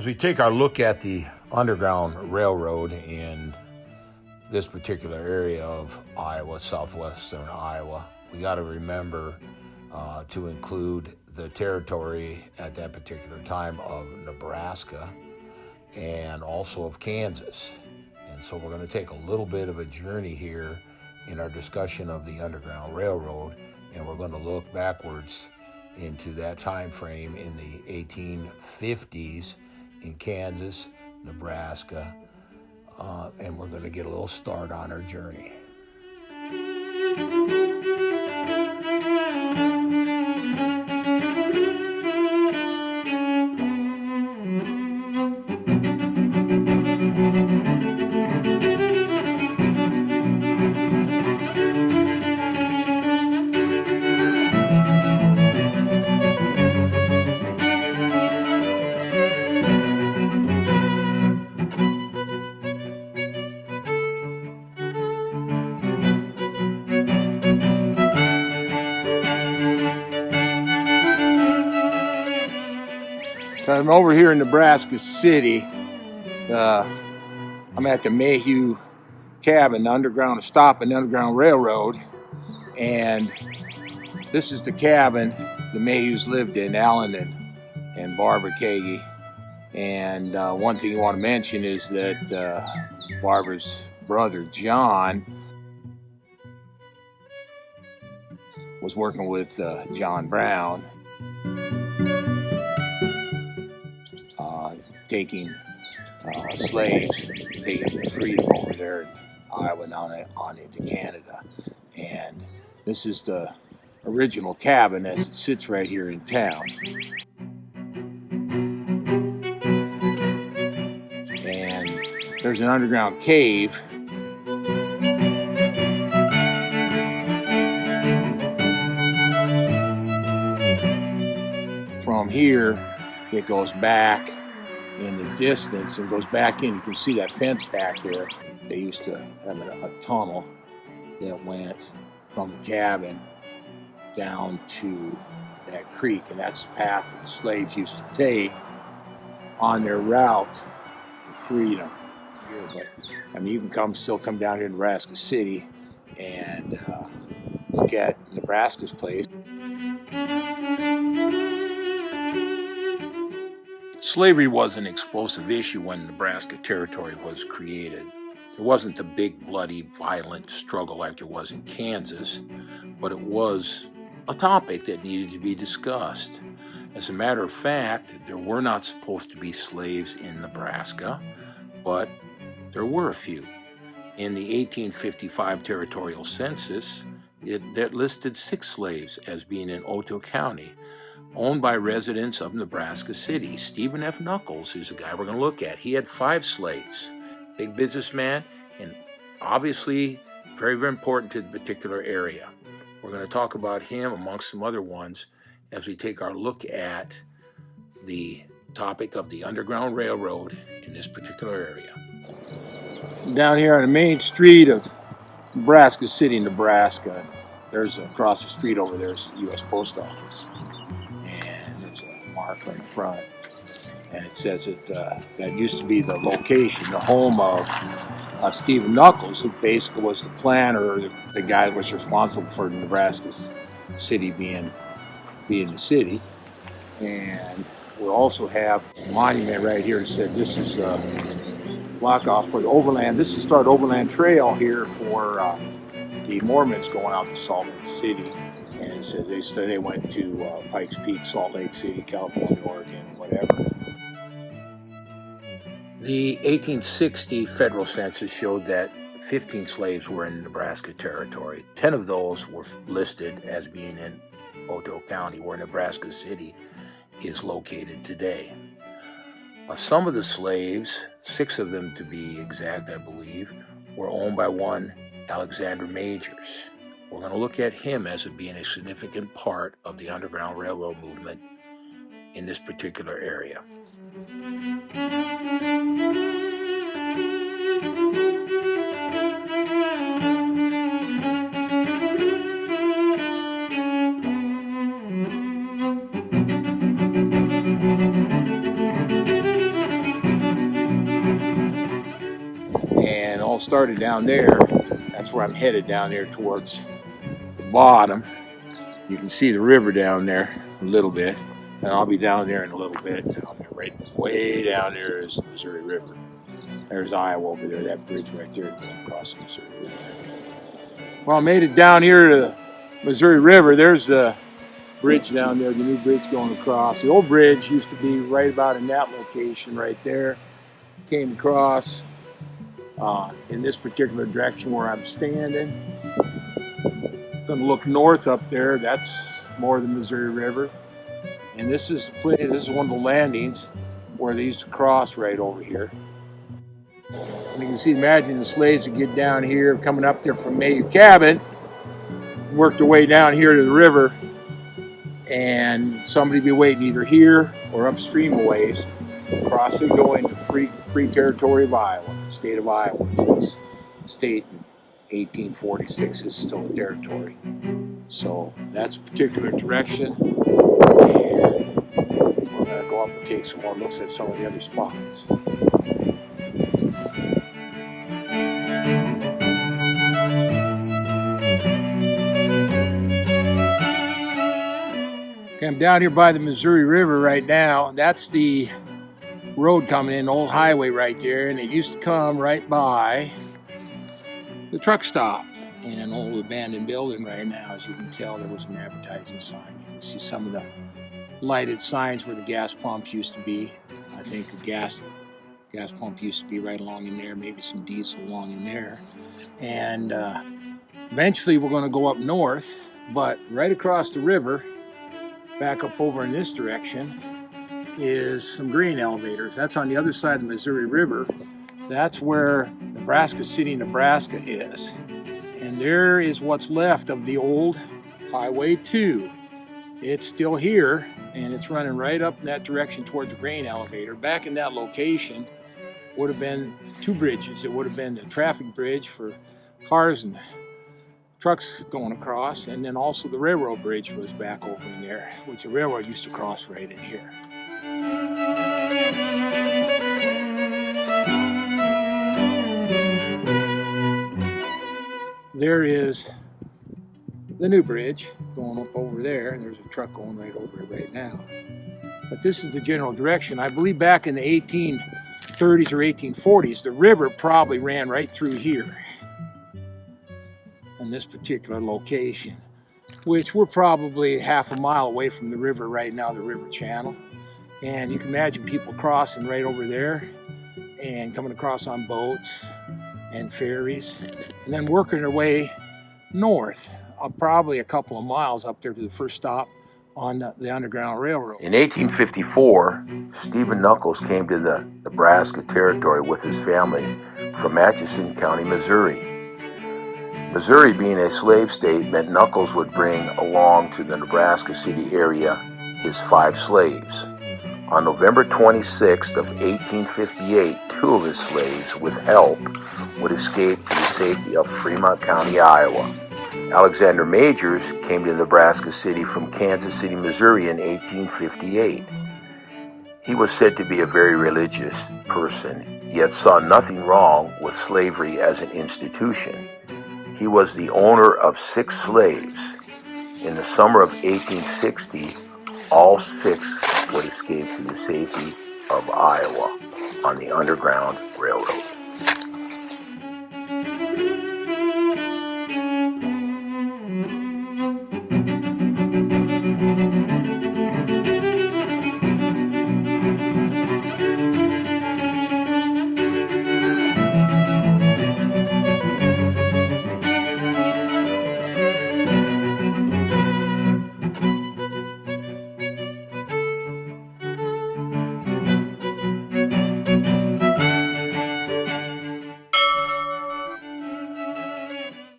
As we take our look at the Underground Railroad in this particular area of Iowa, southwestern Iowa, we got to remember to include the territory at that particular time of Nebraska and also of Kansas. And so we're going to take a little bit of a journey here in our discussion of the Underground Railroad, and we're going to look backwards into that time frame in the 1850s in Kansas, Nebraska, and we're going to get a little start on our journey. I'm over here in Nebraska City. I'm at the Mayhew Cabin, underground stop in the Underground Railroad, and this is the cabin the Mayhews lived in, Alan and Barbara Kagi. And one thing you want to mention is that Barbara's brother John was working with John Brown, taking slaves, taking them to freedom over there in Iowa and on into Canada. And this is the original cabin as it sits right here in town. And there's an underground cave. From here, it goes back in the distance and goes back in. You can see that fence back there. They used to have a tunnel that went from the cabin down to that creek, and that's the path that slaves used to take on their route to freedom. But I mean, you can still come down here to Nebraska City and look at Nebraska's place. Slavery was an explosive issue when Nebraska Territory was created. It wasn't the big, bloody, violent struggle like there was in Kansas, but it was a topic that needed to be discussed. As a matter of fact, there were not supposed to be slaves in Nebraska, but there were a few. In the 1855 territorial census, that listed 6 slaves as being in Otto County, owned by residents of Nebraska City. Stephen F. Knuckles is the guy we're going to look at. He had 5 slaves. Big businessman, and obviously very, very important to the particular area. We're going to talk about him amongst some other ones as we take our look at the topic of the Underground Railroad in this particular area. Down here on the main street of Nebraska City, Nebraska, there's across the street over there's the U.S. Post Office. And there's a marker in front. And it says that that used to be the location, the home of Stephen Knuckles, who basically was the planner, or the guy that was responsible for Nebraska City being the city. And we also have a monument right here that said this is a block off for the overland. This is the start overland trail here for the Mormons going out to Salt Lake City. And it says they went to Pikes Peak, Salt Lake City, California, Oregon, whatever. The 1860 federal census showed that 15 slaves were in Nebraska Territory. 10 of those were listed as being in Otto County, where Nebraska City is located today. Some of the slaves, 6 of them to be exact, I believe, were owned by one Alexander Majors. We're going to look at him as being a significant part of the Underground Railroad movement in this particular area. And all started down there. That's where I'm headed, down there towards the bottom. You can see the river down there a little bit, and I'll be down there in a little bit. Down there, right way down there is the Missouri River. There's Iowa over there, that bridge right there going across the Missouri River. Well, I made it down here to the Missouri River. There's the bridge down there, the new bridge going across. The old bridge used to be right about in that location right there. Came across in this particular direction where I'm standing. Going to look north up there. That's more of the Missouri River. And this is the place, this is one of the landings where they used to cross right over here. And you can see, imagine the slaves would get down here, coming up there from Mayhew Cabin, work their way down here to the river, and somebody would be waiting either here or upstream a ways. Across it, go into free territory of Iowa, state of Iowa. It was state in 1846 is still a territory. So that's a particular direction, and we're going to go up and take some more looks at some of the other spots. Okay, I'm down here by the Missouri River right now. That's the road coming in, old highway right there, and it used to come right by the truck stop. And an old abandoned building right now, as you can tell, there was an advertising sign. You can see some of the lighted signs where the gas pumps used to be. I think the gas pump used to be right along in there, maybe some diesel along in there. And eventually we're going to go up north, but right across the river, back up over in this direction, is some grain elevators. That's on the other side of the Missouri River. That's where Nebraska City, Nebraska is. And there is what's left of the old Highway 2. It's still here, and it's running right up in that direction toward the grain elevator. Back in that location would have been two bridges. It would have been the traffic bridge for cars and trucks going across, and then also the railroad bridge was back over in there, which the railroad used to cross right in here. There is the new bridge going up over there, and there's a truck going right over it right now. But this is the general direction. I believe back in the 1830s or 1840s, the river probably ran right through here in this particular location, which we're probably half a mile away from the river right now, the river channel. And you can imagine people crossing right over there and coming across on boats and ferries, and then working their way north, probably a couple of miles up there to the first stop on the Underground Railroad. In 1854, Stephen Knuckles came to the Nebraska Territory with his family from Atchison County, Missouri. Missouri being a slave state meant Knuckles would bring along to the Nebraska City area his 5 slaves. On November 26th of 1858, 2 of his slaves, with help, would escape to the safety of Fremont County, Iowa. Alexander Majors came to Nebraska City from Kansas City, Missouri in 1858. He was said to be a very religious person, yet saw nothing wrong with slavery as an institution. He was the owner of 6 slaves. In the summer of 1860, all 6 would escape to the safety of Iowa on the Underground Railroad.